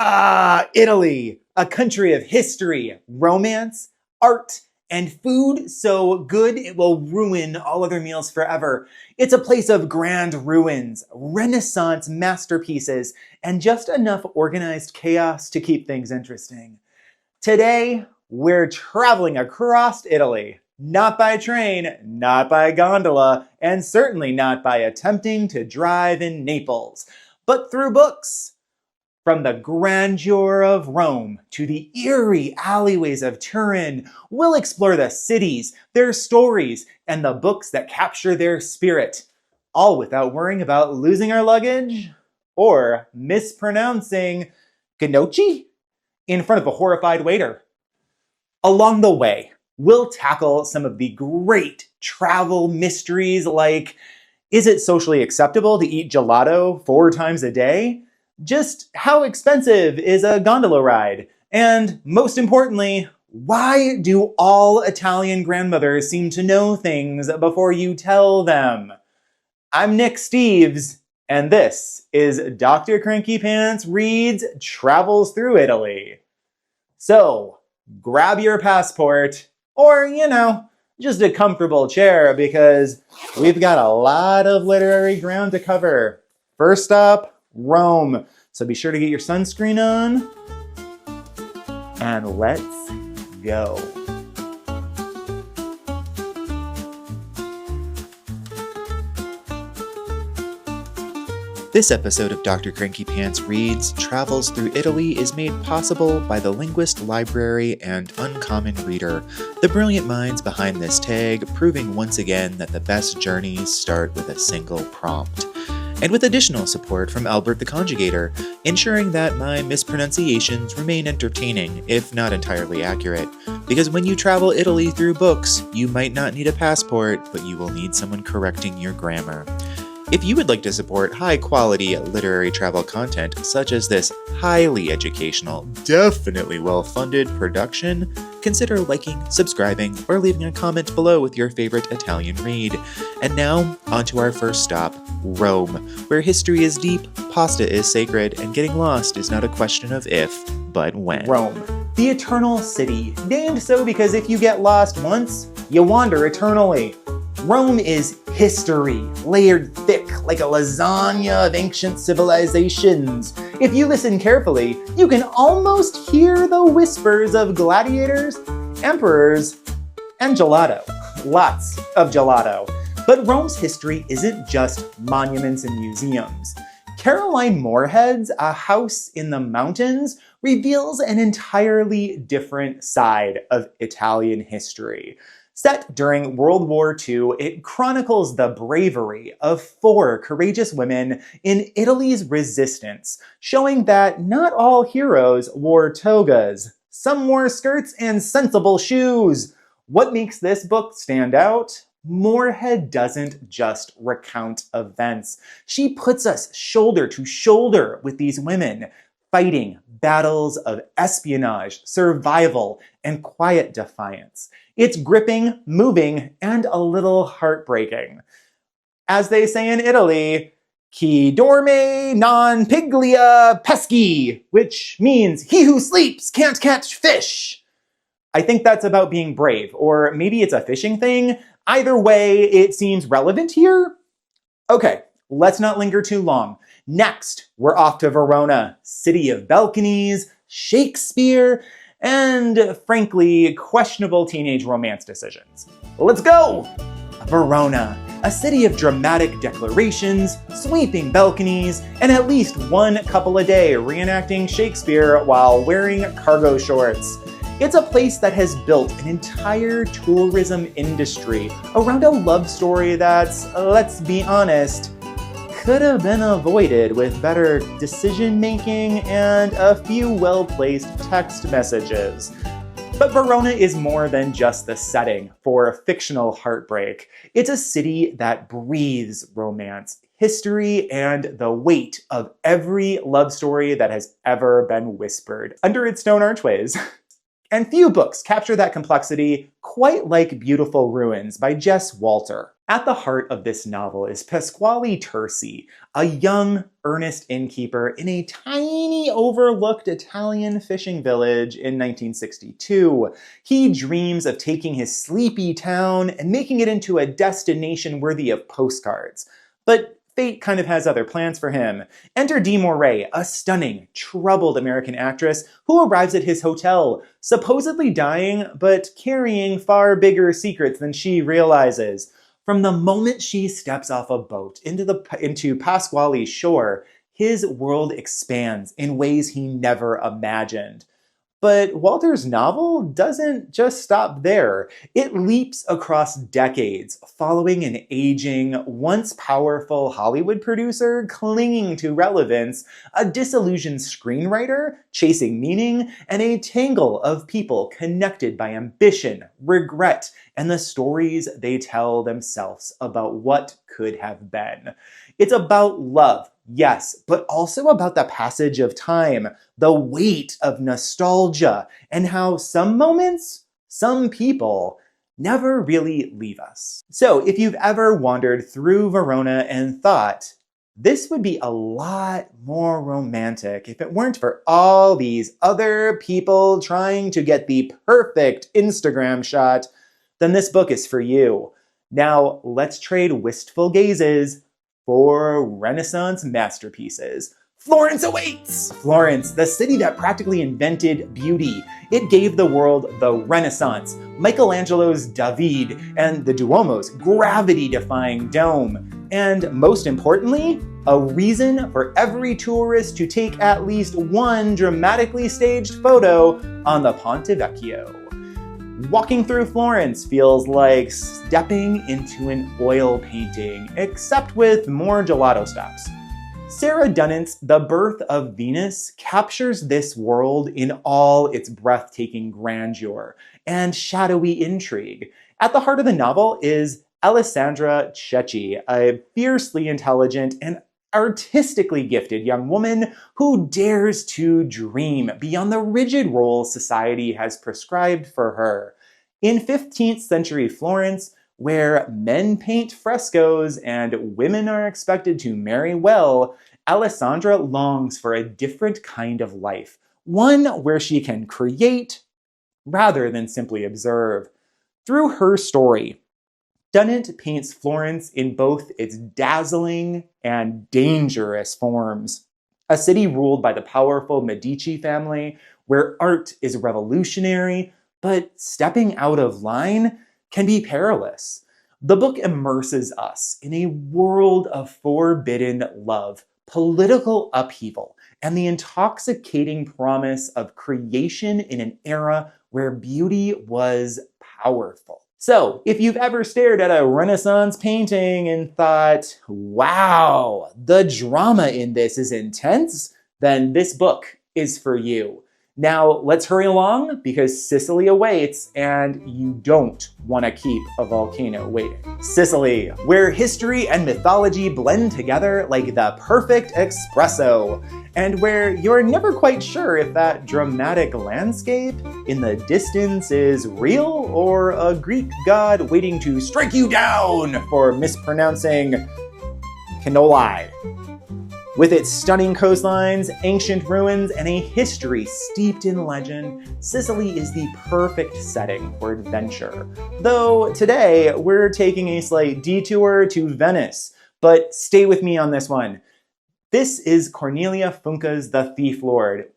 Ah, Italy, a country of history, romance, art, and food so good it will ruin all other meals forever. It's a place of grand ruins, Renaissance masterpieces, and just enough organized chaos to keep things interesting. Today, we're traveling across Italy, not by train, not by gondola, and certainly not by attempting to drive in Naples, but through books. From the grandeur of Rome to the eerie alleyways of Turin, we'll explore the cities, their stories, and the books that capture their spirit, all without worrying about losing our luggage or mispronouncing gnocchi in front of a horrified waiter. Along the way, we'll tackle some of the great travel mysteries like, is it socially acceptable to eat gelato 4 times a day? Just how expensive is a gondola ride? And most importantly, why do all Italian grandmothers seem to know things before you tell them? I'm Nick Steves, and this is Dr. Cranky Pants Reads Travels Through Italy. So, grab your passport, or, just a comfortable chair because we've got a lot of literary ground to cover. First up, Rome. So be sure to get your sunscreen on. And let's go. This episode of Dr. Cranky Pants Reads Travels Through Italy is made possible by the Linguist Library and Uncommon Reader, the brilliant minds behind this tag, proving once again that the best journeys start with a single prompt. And with additional support from Albert the Conjugator, ensuring that my mispronunciations remain entertaining, if not entirely accurate. Because when you travel Italy through books, you might not need a passport, but you will need someone correcting your grammar. If you would like to support high-quality literary travel content, such as this highly educational, definitely well-funded production, consider liking, subscribing, or leaving a comment below with your favorite Italian read. And now, on to our first stop, Rome, where history is deep, pasta is sacred, and getting lost is not a question of if, but when. Rome, the eternal city, named so because if you get lost once, you wander eternally. Rome is history, layered thick like a lasagna of ancient civilizations. If you listen carefully, you can almost hear the whispers of gladiators, emperors, and gelato. Lots of gelato. But Rome's history isn't just monuments and museums. Caroline Moorhead's A House in the Mountains reveals an entirely different side of Italian history. Set during World War II, it chronicles the bravery of 4 courageous women in Italy's resistance, showing that not all heroes wore togas. Some wore skirts and sensible shoes. What makes this book stand out? Moorhead doesn't just recount events. She puts us shoulder to shoulder with these women, fighting battles of espionage, survival, and quiet defiance. It's gripping, moving, and a little heartbreaking. As they say in Italy, chi dorme non piglia pesci, which means he who sleeps can't catch fish. I think that's about being brave, or maybe it's a fishing thing. Either way, it seems relevant here. Okay, let's not linger too long. Next, we're off to Verona, city of balconies, Shakespeare, and frankly, questionable teenage romance decisions. Let's go! Verona, a city of dramatic declarations, sweeping balconies, and at least one couple a day reenacting Shakespeare while wearing cargo shorts. It's a place that has built an entire tourism industry around a love story that's, let's be honest, could have been avoided with better decision-making and a few well-placed text messages. But Verona is more than just the setting for a fictional heartbreak. It's a city that breathes romance, history, and the weight of every love story that has ever been whispered under its stone archways. And few books capture that complexity quite like Beautiful Ruins by Jess Walter. At the heart of this novel is Pasquale Terzi, a young, earnest innkeeper in a tiny, overlooked Italian fishing village in 1962. He dreams of taking his sleepy town and making it into a destination worthy of postcards. But fate kind of has other plans for him. Enter Dee Moray, a stunning, troubled American actress who arrives at his hotel, supposedly dying, but carrying far bigger secrets than she realizes. From the moment she steps off a boat into Pasquale's shore, his world expands in ways he never imagined. But Walter's novel doesn't just stop there. It leaps across decades, following an aging, once powerful Hollywood producer clinging to relevance, a disillusioned screenwriter chasing meaning, and a tangle of people connected by ambition, regret, and the stories they tell themselves about what could have been. It's about love, yes, but also about the passage of time, the weight of nostalgia, and how some moments, some people, never really leave us. So if you've ever wandered through Verona and thought, this would be a lot more romantic if it weren't for all these other people trying to get the perfect Instagram shot, then this book is for you. Now, let's trade wistful gazes for Renaissance masterpieces. Florence awaits! Florence, the city that practically invented beauty. It gave the world the Renaissance, Michelangelo's David, and the Duomo's gravity-defying dome. And most importantly, a reason for every tourist to take at least one dramatically staged photo on the Ponte Vecchio. Walking through Florence feels like stepping into an oil painting, except with more gelato stops. Sarah Dunant's The Birth of Venus captures this world in all its breathtaking grandeur and shadowy intrigue. At the heart of the novel is Alessandra Cecchi, a fiercely intelligent and artistically gifted young woman who dares to dream beyond the rigid roles society has prescribed for her. In 15th century Florence, where men paint frescoes and women are expected to marry well, Alessandra longs for a different kind of life, one where she can create rather than simply observe. Through her story, Dunant paints Florence in both its dazzling and dangerous forms. A city ruled by the powerful Medici family, where art is revolutionary, but stepping out of line can be perilous. The book immerses us in a world of forbidden love, political upheaval, and the intoxicating promise of creation in an era where beauty was powerful. So, if you've ever stared at a Renaissance painting and thought, wow, the drama in this is intense, then this book is for you. Now, let's hurry along because Sicily awaits and you don't want to keep a volcano waiting. Sicily, where history and mythology blend together like the perfect espresso, and where you're never quite sure if that dramatic landscape in the distance is real or a Greek god waiting to strike you down for mispronouncing cannoli. With its stunning coastlines, ancient ruins, and a history steeped in legend, Sicily is the perfect setting for adventure. Though today, we're taking a slight detour to Venice, but stay with me on this one. This is Cornelia Funke's The Thief Lord,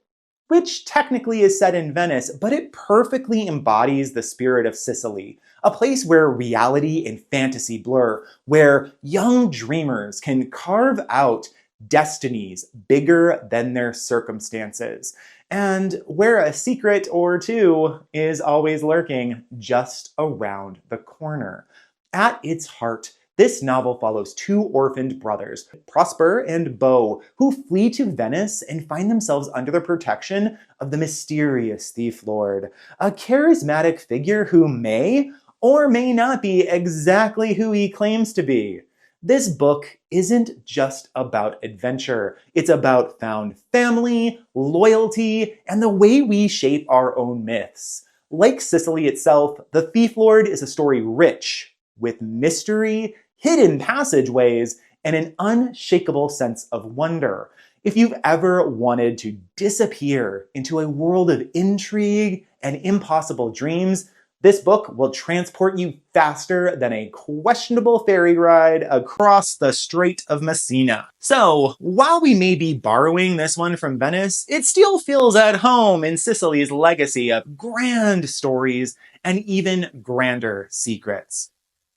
which technically is set in Venice, but it perfectly embodies the spirit of Sicily, a place where reality and fantasy blur, where young dreamers can carve out destinies bigger than their circumstances, and where a secret or two is always lurking just around the corner. At its heart, this novel follows two orphaned brothers, Prosper and Beau, who flee to Venice and find themselves under the protection of the mysterious Thief Lord, a charismatic figure who may or may not be exactly who he claims to be. This book isn't just about adventure. It's about found family, loyalty, and the way we shape our own myths. Like Sicily itself, The Thief Lord is a story rich with mystery hidden passageways, and an unshakable sense of wonder. If you've ever wanted to disappear into a world of intrigue and impossible dreams, this book will transport you faster than a questionable ferry ride across the Strait of Messina. So, while we may be borrowing this one from Venice, it still feels at home in Sicily's legacy of grand stories and even grander secrets.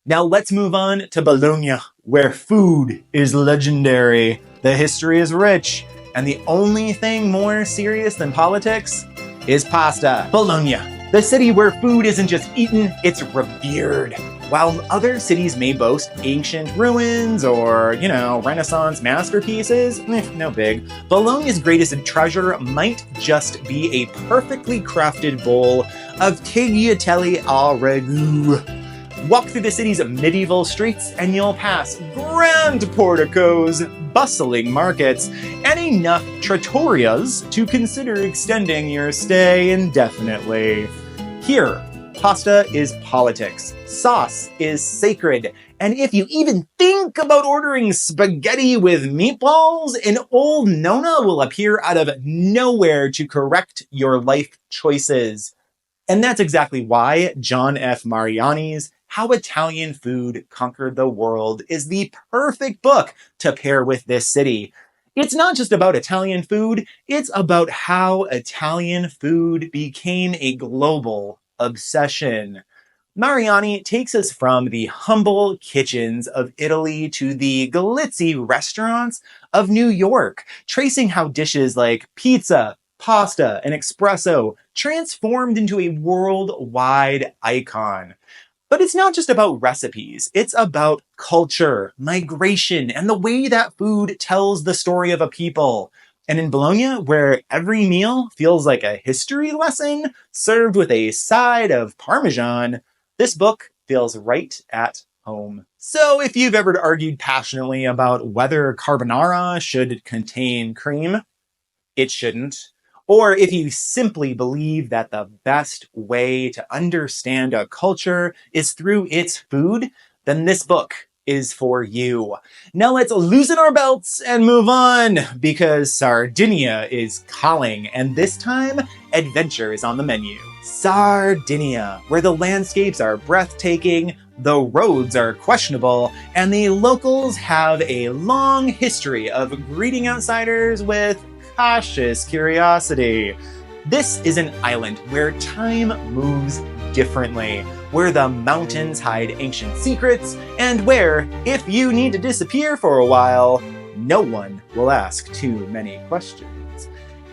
Now let's move on to Bologna, where food is legendary, the history is rich, and the only thing more serious than politics is pasta. Bologna, the city where food isn't just eaten, it's revered. While other cities may boast ancient ruins or, Renaissance masterpieces, no big. Bologna's greatest treasure might just be a perfectly crafted bowl of tagliatelle au ragu. Walk through the city's medieval streets and you'll pass grand porticos, bustling markets, and enough trattorias to consider extending your stay indefinitely. Here, pasta is politics, sauce is sacred, and if you even think about ordering spaghetti with meatballs, an old nonna will appear out of nowhere to correct your life choices. And that's exactly why John F. Mariani's How Italian Food Conquered the World is the perfect book to pair with this city. It's not just about Italian food, it's about how Italian food became a global obsession. Mariani takes us from the humble kitchens of Italy to the glitzy restaurants of New York, tracing how dishes like pizza, pasta, and espresso transformed into a worldwide icon. But it's not just about recipes, it's about culture, migration, and the way that food tells the story of a people. And in Bologna, where every meal feels like a history lesson served with a side of Parmesan, this book feels right at home. So if you've ever argued passionately about whether carbonara should contain cream, it shouldn't. Or if you simply believe that the best way to understand a culture is through its food, then this book is for you. Now let's loosen our belts and move on, because Sardinia is calling, and this time, adventure is on the menu. Sardinia, where the landscapes are breathtaking, the roads are questionable, and the locals have a long history of greeting outsiders with cautious curiosity. This is an island where time moves differently, where the mountains hide ancient secrets, and where, if you need to disappear for a while, no one will ask too many questions.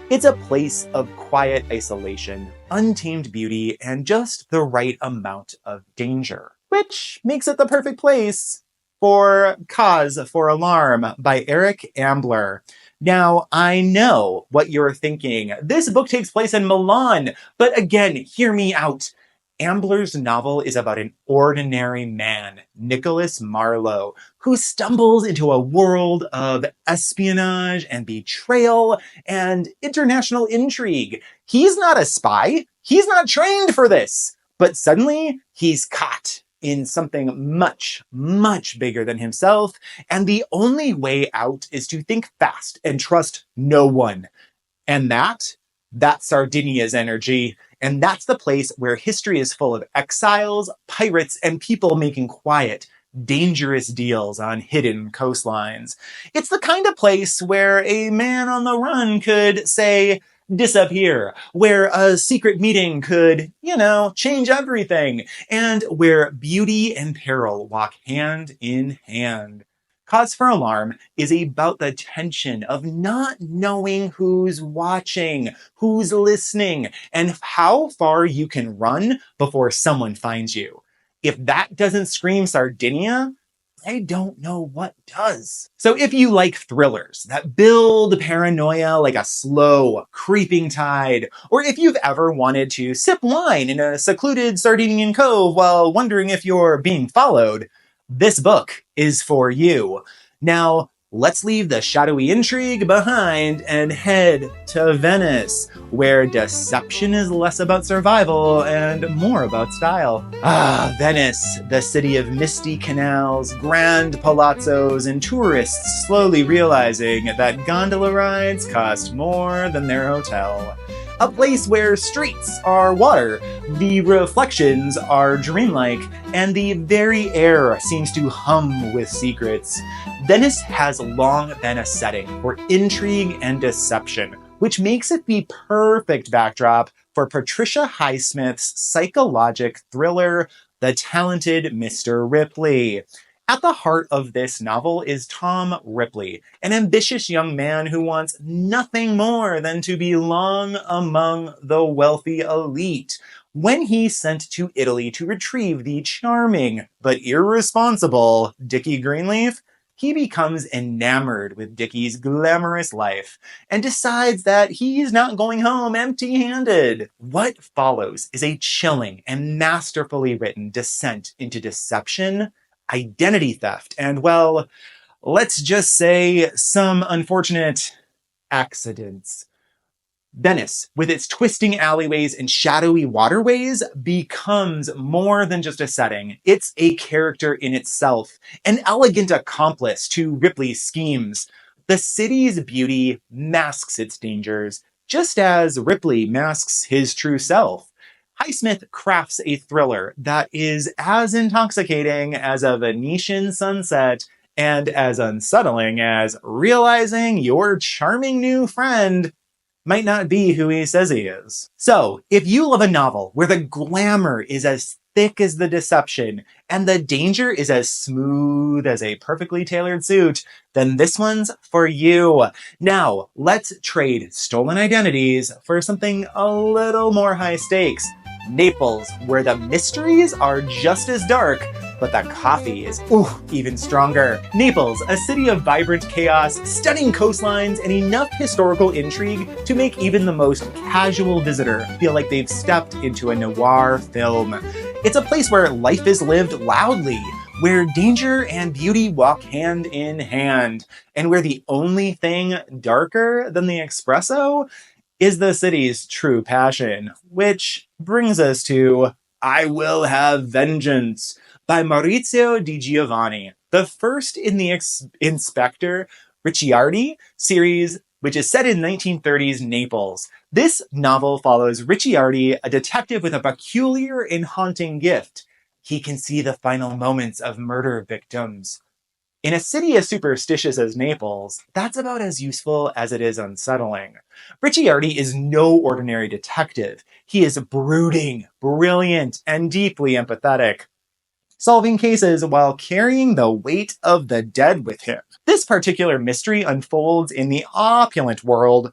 It's a place of quiet isolation, untamed beauty, and just the right amount of danger, which makes it the perfect place for Cause for Alarm by Eric Ambler. Now, I know what you're thinking. This book takes place in Milan, but again, hear me out. Ambler's novel is about an ordinary man, Nicholas Marlowe, who stumbles into a world of espionage and betrayal and international intrigue. He's not a spy. He's not trained for this. But suddenly, he's caught in something much, much bigger than himself, and the only way out is to think fast and trust no one. And that's Sardinia's energy, and that's the place where history is full of exiles, pirates, and people making quiet, dangerous deals on hidden coastlines. It's the kind of place where a man on the run could say, disappear, where a secret meeting could, change everything, and where beauty and peril walk hand in hand. Cause for Alarm is about the tension of not knowing who's watching, who's listening, and how far you can run before someone finds you. If that doesn't scream Sardinia, I don't know what does. So if you like thrillers that build paranoia like a slow, creeping tide, or if you've ever wanted to sip wine in a secluded Sardinian cove while wondering if you're being followed, this book is for you. Now, let's leave the shadowy intrigue behind and head to Venice, where deception is less about survival and more about style. Ah, Venice, the city of misty canals, grand palazzos, and tourists slowly realizing that gondola rides cost more than their hotel. A place where streets are water, the reflections are dreamlike, and the very air seems to hum with secrets. Venice has long been a setting for intrigue and deception, which makes it the perfect backdrop for Patricia Highsmith's psychologic thriller, The Talented Mr. Ripley. At the heart of this novel is Tom Ripley, an ambitious young man who wants nothing more than to belong among the wealthy elite. When he's sent to Italy to retrieve the charming but irresponsible Dickie Greenleaf, he becomes enamored with Dickie's glamorous life and decides that he's not going home empty-handed. What follows is a chilling and masterfully written descent into deception, identity theft, and, well, let's just say some unfortunate accidents. Venice, with its twisting alleyways and shadowy waterways, becomes more than just a setting. It's a character in itself, an elegant accomplice to Ripley's schemes. The city's beauty masks its dangers, just as Ripley masks his true self. Highsmith crafts a thriller that is as intoxicating as a Venetian sunset and as unsettling as realizing your charming new friend might not be who he says he is. So, if you love a novel where the glamour is as thick as the deception and the danger is as smooth as a perfectly tailored suit, then this one's for you. Now, let's trade stolen identities for something a little more high stakes. Naples, where the mysteries are just as dark, but the coffee is, even stronger. Naples, a city of vibrant chaos, stunning coastlines, and enough historical intrigue to make even the most casual visitor feel like they've stepped into a noir film. It's a place where life is lived loudly, where danger and beauty walk hand in hand, and where the only thing darker than the espresso is the city's true passion. Which brings us to I Will Have Vengeance by Maurizio Di Giovanni, the first in the Inspector Ricciardi series, which is set in 1930s Naples. This novel follows Ricciardi, a detective with a peculiar and haunting gift. He can see the final moments of murder victims. In a city as superstitious as Naples, that's about as useful as it is unsettling. Ricciardi is no ordinary detective. He is brooding, brilliant, and deeply empathetic, solving cases while carrying the weight of the dead with him. This particular mystery unfolds in the opulent world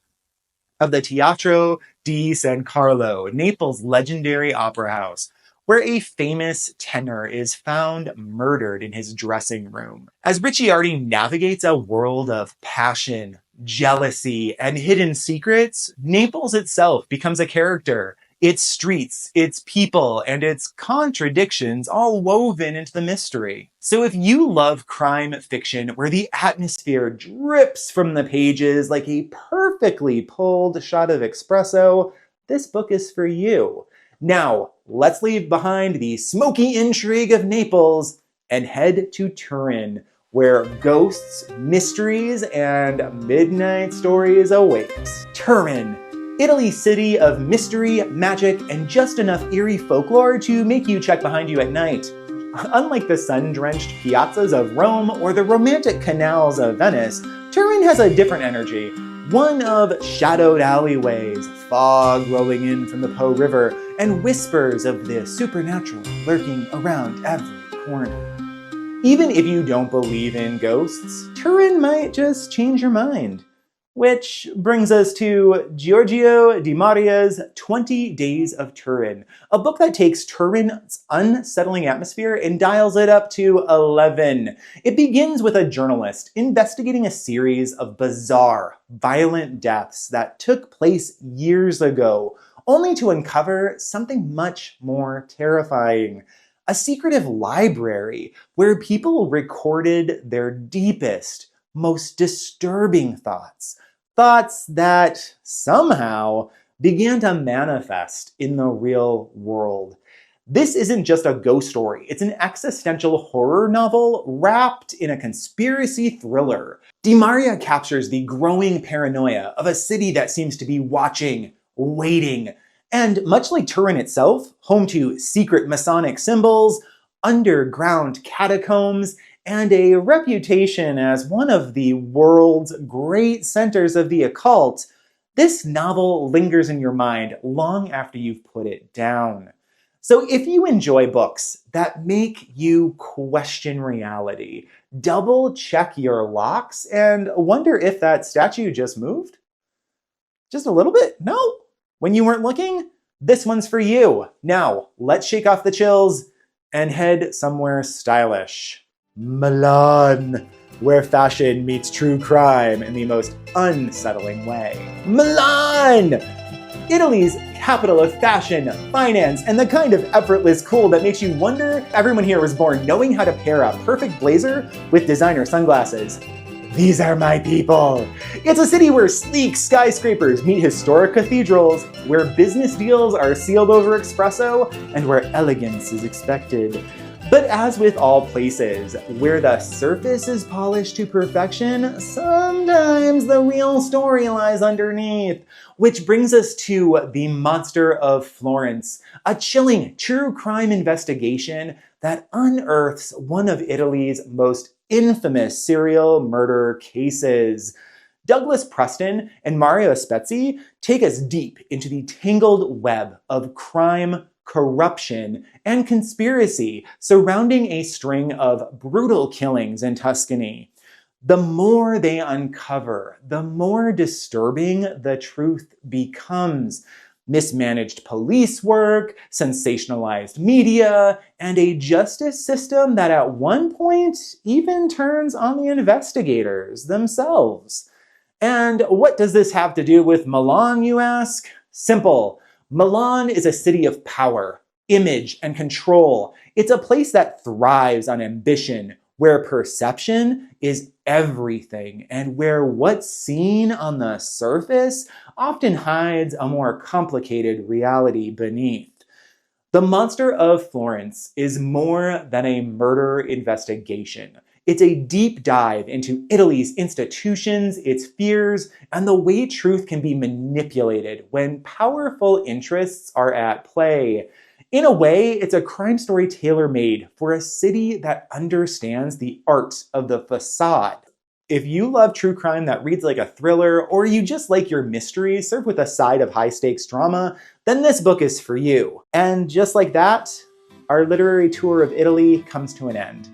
of the Teatro di San Carlo, Naples' legendary opera house, where a famous tenor is found murdered in his dressing room. As Ricciardi navigates a world of passion, jealousy, and hidden secrets, Naples itself becomes a character. Its streets, its people, and its contradictions all woven into the mystery. So if you love crime fiction where the atmosphere drips from the pages like a perfectly pulled shot of espresso, this book is for you. Now, let's leave behind the smoky intrigue of Naples and head to Turin, where ghosts, mysteries, and midnight stories await. Turin, Italy's city of mystery, magic, and just enough eerie folklore to make you check behind you at night. Unlike the sun-drenched piazzas of Rome or the romantic canals of Venice, Turin has a different energy. One of shadowed alleyways, fog rolling in from the Po River, and whispers of the supernatural lurking around every corner. Even if you don't believe in ghosts, Turin might just change your mind. Which brings us to Giorgio Di Maria's 20 Days of Turin, a book that takes Turin's unsettling atmosphere and dials it up to 11. It begins with a journalist investigating a series of bizarre, violent deaths that took place years ago, only to uncover something much more terrifying. A secretive library where people recorded their deepest, most disturbing thoughts. Thoughts that somehow began to manifest in the real world. This isn't just a ghost story, it's an existential horror novel wrapped in a conspiracy thriller. Di Maria captures the growing paranoia of a city that seems to be watching, waiting, and much like Turin itself, home to secret Masonic symbols, underground catacombs, and a reputation as one of the world's great centers of the occult, this novel lingers in your mind long after you've put it down. So if you enjoy books that make you question reality, double check your locks and wonder if that statue just moved? Just a little bit? No? When you weren't looking? This one's for you. Now, let's shake off the chills and head somewhere stylish. Milan, where fashion meets true crime in the most unsettling way. Milan! Italy's capital of fashion, finance, and the kind of effortless cool that makes you wonder if everyone here was born knowing how to pair a perfect blazer with designer sunglasses. These are my people. It's a city where sleek skyscrapers meet historic cathedrals, where business deals are sealed over espresso, and where elegance is expected. But as with all places, where the surface is polished to perfection, sometimes the real story lies underneath. Which brings us to The Monster of Florence, a chilling true crime investigation that unearths one of Italy's most infamous serial murder cases. Douglas Preston and Mario Spezzi take us deep into the tangled web of crime, corruption, and conspiracy surrounding a string of brutal killings in Tuscany. The more they uncover, the more disturbing the truth becomes. Mismanaged police work, sensationalized media, and a justice system that at one point even turns on the investigators themselves. And what does this have to do with Milan, you ask? Simple. Milan is a city of power, image, and control. It's a place that thrives on ambition, where perception is everything, and where what's seen on the surface often hides a more complicated reality beneath. The Monster of Florence is more than a murder investigation. It's a deep dive into Italy's institutions, its fears, and the way truth can be manipulated when powerful interests are at play. In a way, it's a crime story tailor-made for a city that understands the art of the facade. If you love true crime that reads like a thriller, or you just like your mysteries served with a side of high-stakes drama, then this book is for you. And just like that, our literary tour of Italy comes to an end.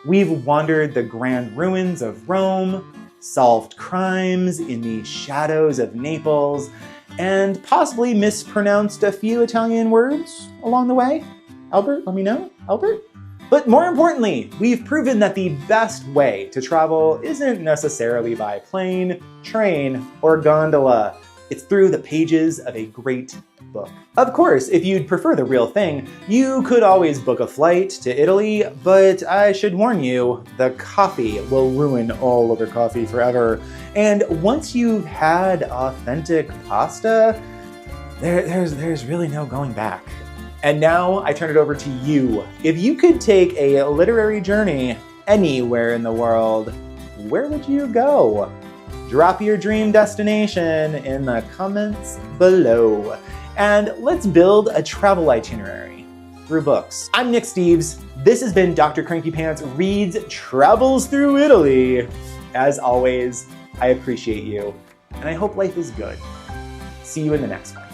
We've wandered the grand ruins of Rome, solved crimes in the shadows of Naples, and possibly mispronounced a few Italian words along the way. Albert, let me know. Albert? But more importantly, we've proven that the best way to travel isn't necessarily by plane, train, or gondola. It's through the pages of a great book. Of course, if you'd prefer the real thing, you could always book a flight to Italy, but I should warn you, the coffee will ruin all other coffee forever. And once you've had authentic pasta, there's really no going back. And now I turn it over to you. If you could take a literary journey anywhere in the world, where would you go? Drop your dream destination in the comments below. And let's build a travel itinerary through books. I'm Nick Steves. This has been Dr. Cranky Pants Reads Travels Through Italy. As always, I appreciate you, and I hope life is good. See you in the next one.